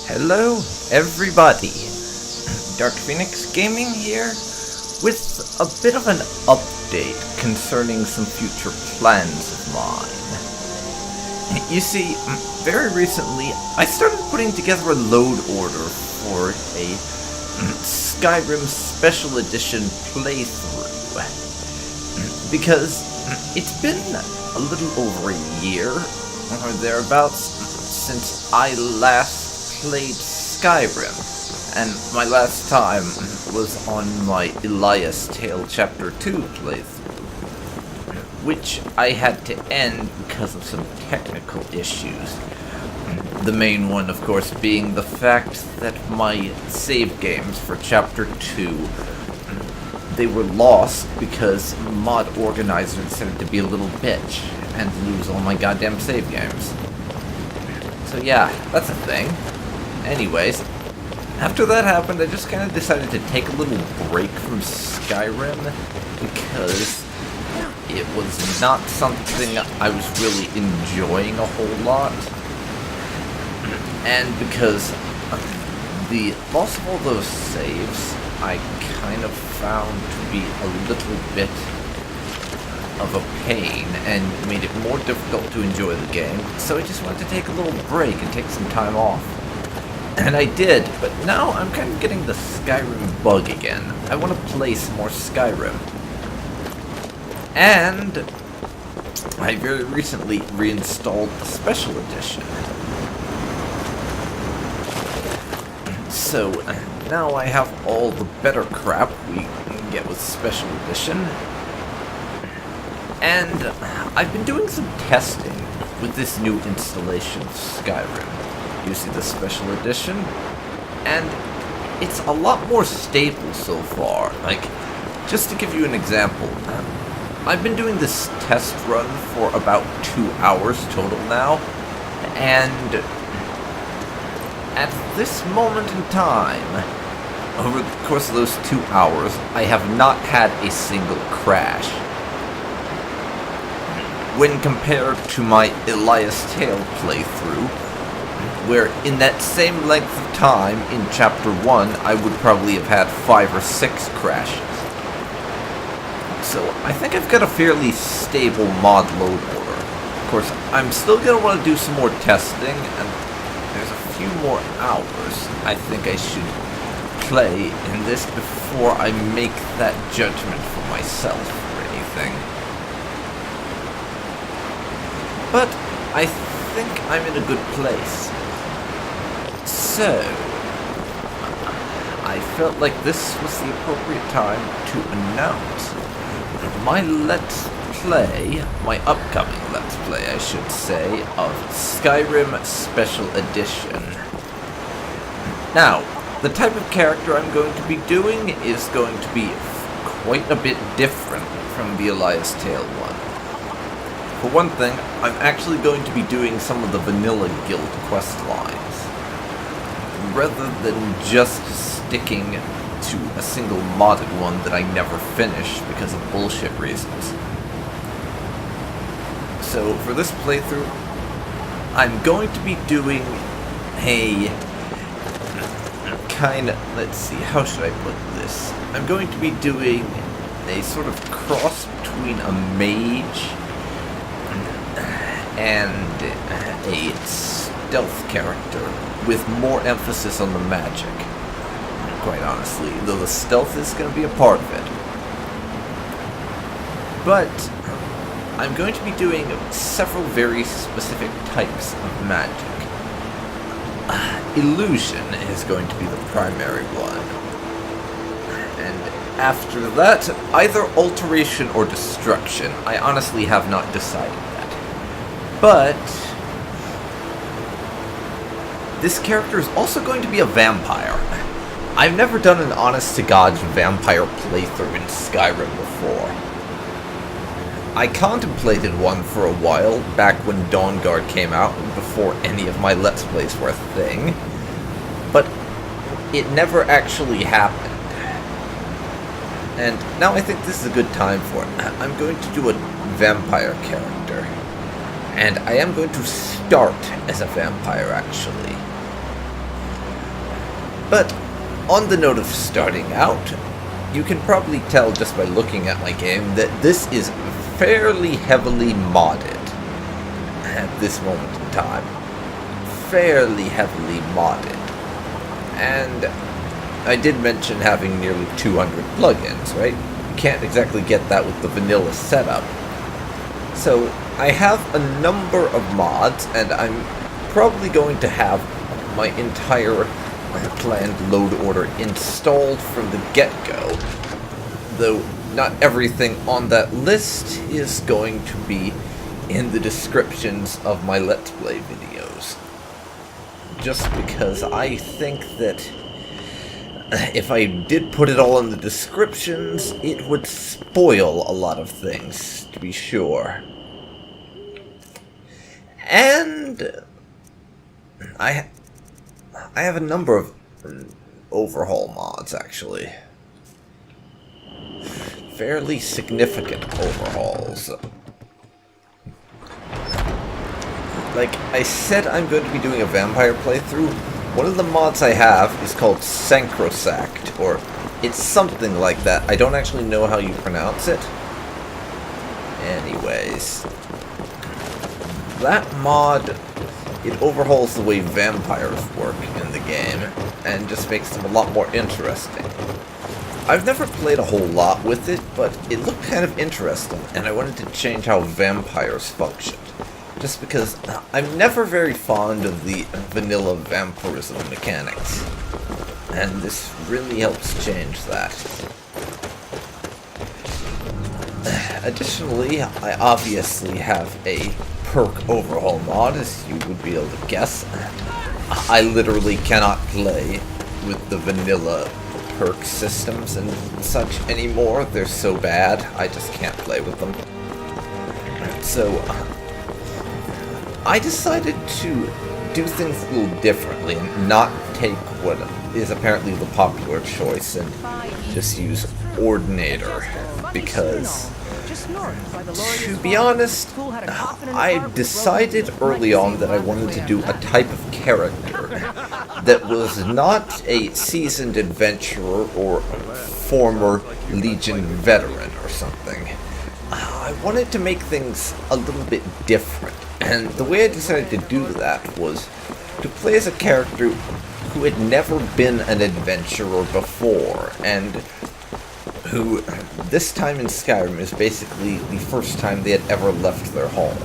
Hello, everybody. DarkPhoenix Gaming here with a bit of an update concerning some future plans of mine. You see, very recently, I started putting together a load order for a Skyrim Special Edition playthrough. Because it's been a little over a year, or thereabouts, since I last played Skyrim, and my last time was on my Elias Tale Chapter 2 playthrough, which I had to end because of some technical issues. The main one, of course, being the fact that my save games for Chapter 2, they were lost because mod organizer decided to be a little bitch and lose all my goddamn save games. So yeah, that's a thing. Anyways, after that happened, I just kind of decided to take a little break from Skyrim because it was not something I was really enjoying a whole lot. And because the loss of all those saves, I kind of found to be a little bit of a pain and made it more difficult to enjoy the game. So I just wanted to take a little break and take some time off. And I did, but now I'm kind of getting the Skyrim bug again. I want to play some more Skyrim. And I very recently reinstalled the Special Edition. So now I have all the better crap we can get with Special Edition. And I've been doing some testing with this new installation of Skyrim. You see the Special Edition, and it's a lot more stable so far. Like, just to give you an example, I've been doing this test run for about 2 hours total now, and at this moment in time, over the course of those 2 hours, I have not had a single crash. When compared to my Elias Tale playthrough, where in that same length of time in Chapter 1, I would probably have had 5 or 6 crashes. So I think I've got a fairly stable mod load order. Of course, I'm still going to want to do some more testing, and there's a few more hours I think I should play in this before I make that judgment for myself or anything. But I think I'm in a good place. So, I felt like this was the appropriate time to announce my Let's Play, my upcoming Let's Play, I should say, of Skyrim Special Edition. Now, the type of character I'm going to be doing is going to be quite a bit different from the Elias Tale one. For one thing, I'm actually going to be doing some of the vanilla guild quest lines, rather than just sticking to a single modded one that I never finished because of bullshit reasons. So for this playthrough, I'm going to be doing a kind of, let's see, how should I put this? I'm going to be doing a sort of cross between a mage and a stealth character, with more emphasis on the magic, quite honestly, though the stealth is going to be a part of it. But I'm going to be doing several very specific types of magic. Illusion is going to be the primary one. And after that, either alteration or destruction. I honestly have not decided that. But this character is also going to be a vampire. I've never done an honest-to-God vampire playthrough in Skyrim before. I contemplated one for a while, back when Dawnguard came out, before any of my Let's Plays were a thing, but it never actually happened. And now I think this is a good time for it. I'm going to do a vampire character. And I am going to start as a vampire, actually. But on the note of starting out, you can probably tell just by looking at my game that this is fairly heavily modded at this moment in time. Fairly heavily modded. And I did mention having nearly 200 plugins, right? You can't exactly get that with the vanilla setup. So I have a number of mods, and I'm probably going to have my entire planned load order installed from the get-go, though not everything on that list is going to be in the descriptions of my Let's Play videos. Just because I think that if I did put it all in the descriptions, it would spoil a lot of things, to be sure. And I have a number of Overhaul mods, actually. Fairly significant overhauls. Like I said, I'm going to be doing a vampire playthrough. One of the mods I have is called Sancrosact, or it's something like that. I don't actually know how you pronounce it. Anyways, that mod, it overhauls the way vampires work in the game, and just makes them a lot more interesting. I've never played a whole lot with it, but it looked kind of interesting, and I wanted to change how vampires functioned. Just because I'm never very fond of the vanilla vampirism mechanics, and this really helps change that. Additionally, I obviously have a perk overhaul mod, as you would be able to guess. I literally cannot play with the vanilla perk systems and such anymore. They're so bad, I just can't play with them. So, I decided to do things a little differently and not take what is apparently the popular choice and just use Ordinator, because, to be honest, I decided early on that I wanted to do a type of character that was not a seasoned adventurer or former Legion veteran or something. I wanted to make things a little bit different, and the way I decided to do that was to play as a character who had never been an adventurer before, and who, this time in Skyrim, is basically the first time they had ever left their home.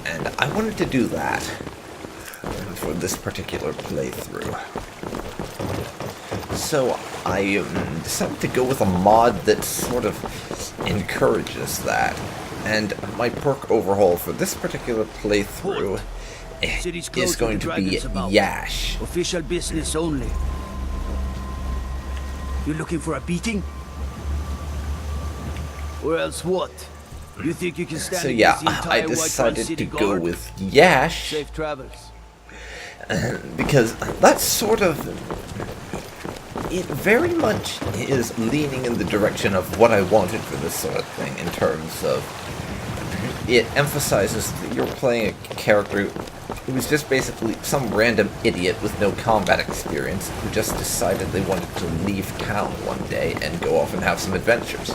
And I wanted to do that for this particular playthrough. So I decided to go with a mod that sort of encourages that. And my perk overhaul for this particular playthrough is going to be Yash. Official business only. You looking for a beating? Or else what? You think you can stand? So yeah, I decided to go with Yash. Safe travels. Because that's sort of, it very much is leaning in the direction of what I wanted for this sort of thing, in terms of it emphasizes that you're playing a character who was just basically some random idiot with no combat experience who just decided they wanted to leave town one day and go off and have some adventures.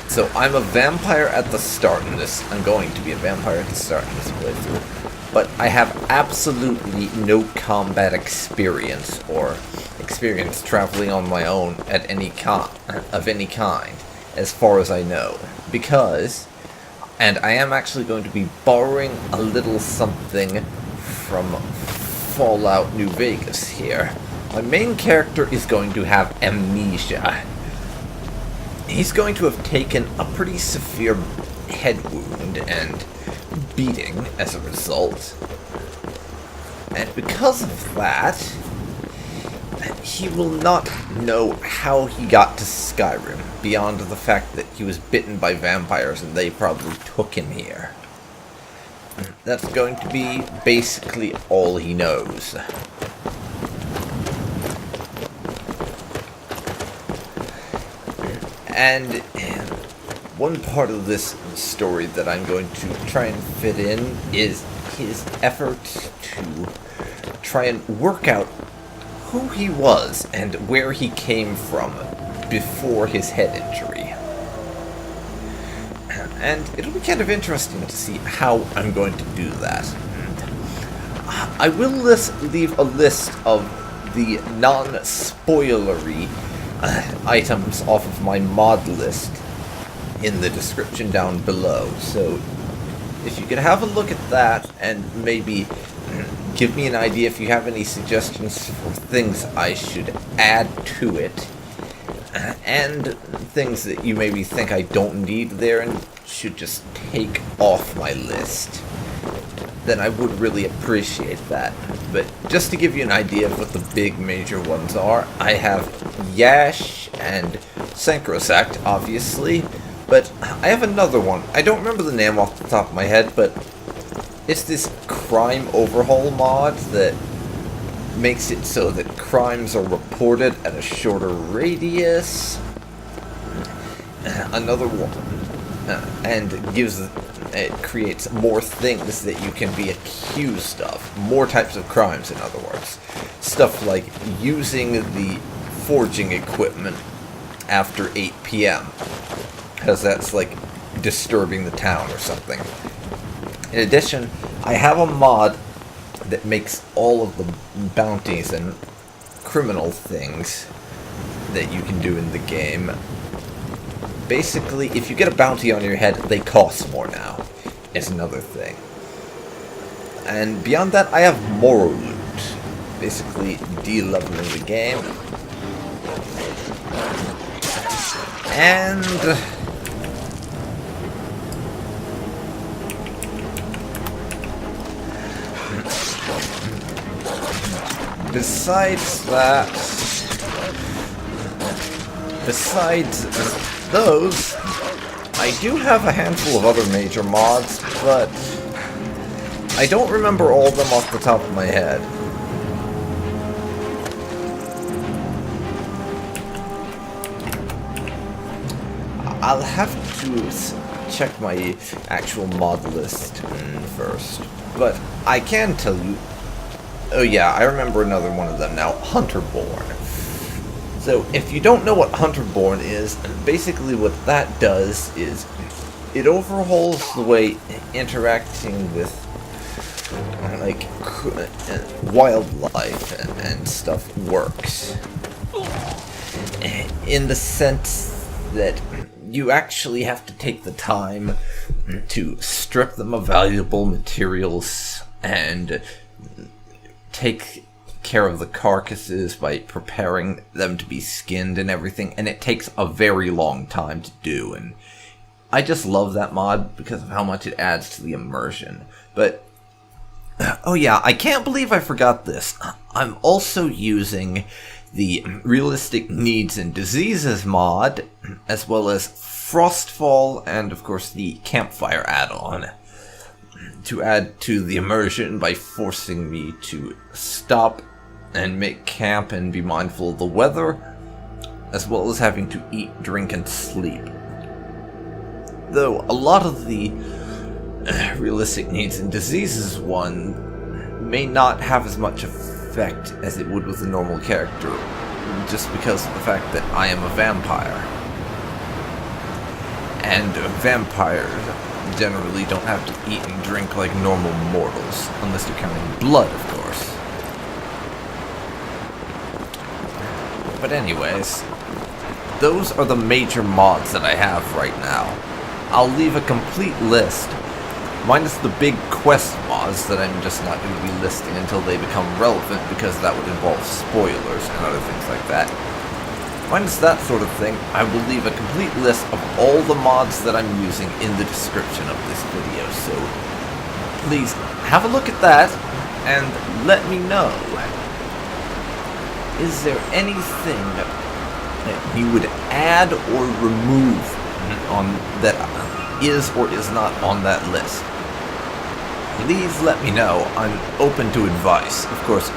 So I'm a vampire at the start in this. I'm going to be a vampire at the start in this playthrough. But I have absolutely no combat experience or experience traveling on my own at of any kind, as far as I know. Because, and I am actually going to be borrowing a little something from Fallout New Vegas here. My main character is going to have amnesia. He's going to have taken a pretty severe head wound and beating as a result. And because of that, he will not know how he got to Skyrim, beyond the fact that he was bitten by vampires and they probably took him here. That's going to be basically all he knows. And one part of this story that I'm going to try and fit in is his effort to try and work out who he was and where he came from before his head injury. And it'll be kind of interesting to see how I'm going to do that. I will leave a list of the non-spoilery items off of my mod list in the description down below, so if you could have a look at that and maybe give me an idea if you have any suggestions for things I should add to it, and things that you maybe think I don't need there and should just take off my list, then I would really appreciate that. But just to give you an idea of what the big major ones are, I have Yash and Synchrosact, obviously, but I have another one. I don't remember the name off the top of my head, but it's this crime overhaul mod that makes it so that crimes are reported at a shorter radius. Another one, and it creates more things that you can be accused of. More types of crimes, in other words. Stuff like using the forging equipment after 8 p.m. because that's like disturbing the town or something. In addition, I have a mod that makes all of the bounties and criminal things that you can do in the game. Basically, if you get a bounty on your head, they cost more now. It's another thing. And beyond that, I have moral loot. Basically, de-leveling the game. And besides those, I do have a handful of other major mods, but I don't remember all of them off the top of my head. I'll have to check my actual mod list first, but I can tell you. Oh yeah, I remember another one of them now, Hunterborn. So if you don't know what Hunterborn is, basically what that does is it overhauls the way interacting with like wildlife and stuff works. In the sense that you actually have to take the time to strip them of valuable materials and take care of the carcasses by preparing them to be skinned and everything, and it takes a very long time to do, and I just love that mod because of how much it adds to the immersion. But oh yeah, I can't believe I forgot this. I'm also using the Realistic Needs and Diseases mod, as well as Frostfall and of course the Campfire add-on, to add to the immersion by forcing me to stop and make camp and be mindful of the weather, as well as having to eat, drink, and sleep. Though a lot of the Realistic Needs and Diseases one may not have as much effect as it would with a normal character, just because of the fact that I am a vampire. And vampires generally don't have to eat and drink like normal mortals, unless you're counting blood, of course. But anyways, those are the major mods that I have right now. I'll leave a complete list, minus the big quest mods that I'm just not going to be listing until they become relevant, because that would involve spoilers and other things like that. Minus that sort of thing, I will leave a complete list of all the mods that I'm using in the description of this video, so please have a look at that and let me know. Is there anything that you would add or remove on that is or is not on that list? Please let me know. I'm open to advice. Of course,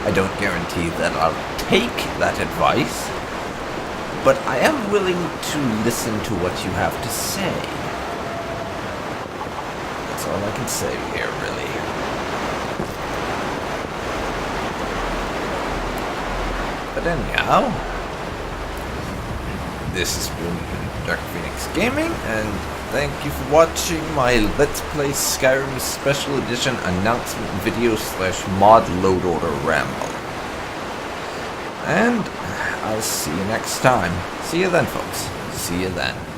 I don't guarantee that I'll take that advice, but I am willing to listen to what you have to say. That's all I can say here, really. But anyhow, this has been DarkPhoenix Gaming, and thank you for watching my Let's Play Skyrim Special Edition announcement video / mod load order ramble. And I'll see you next time. See you then, folks. See you then.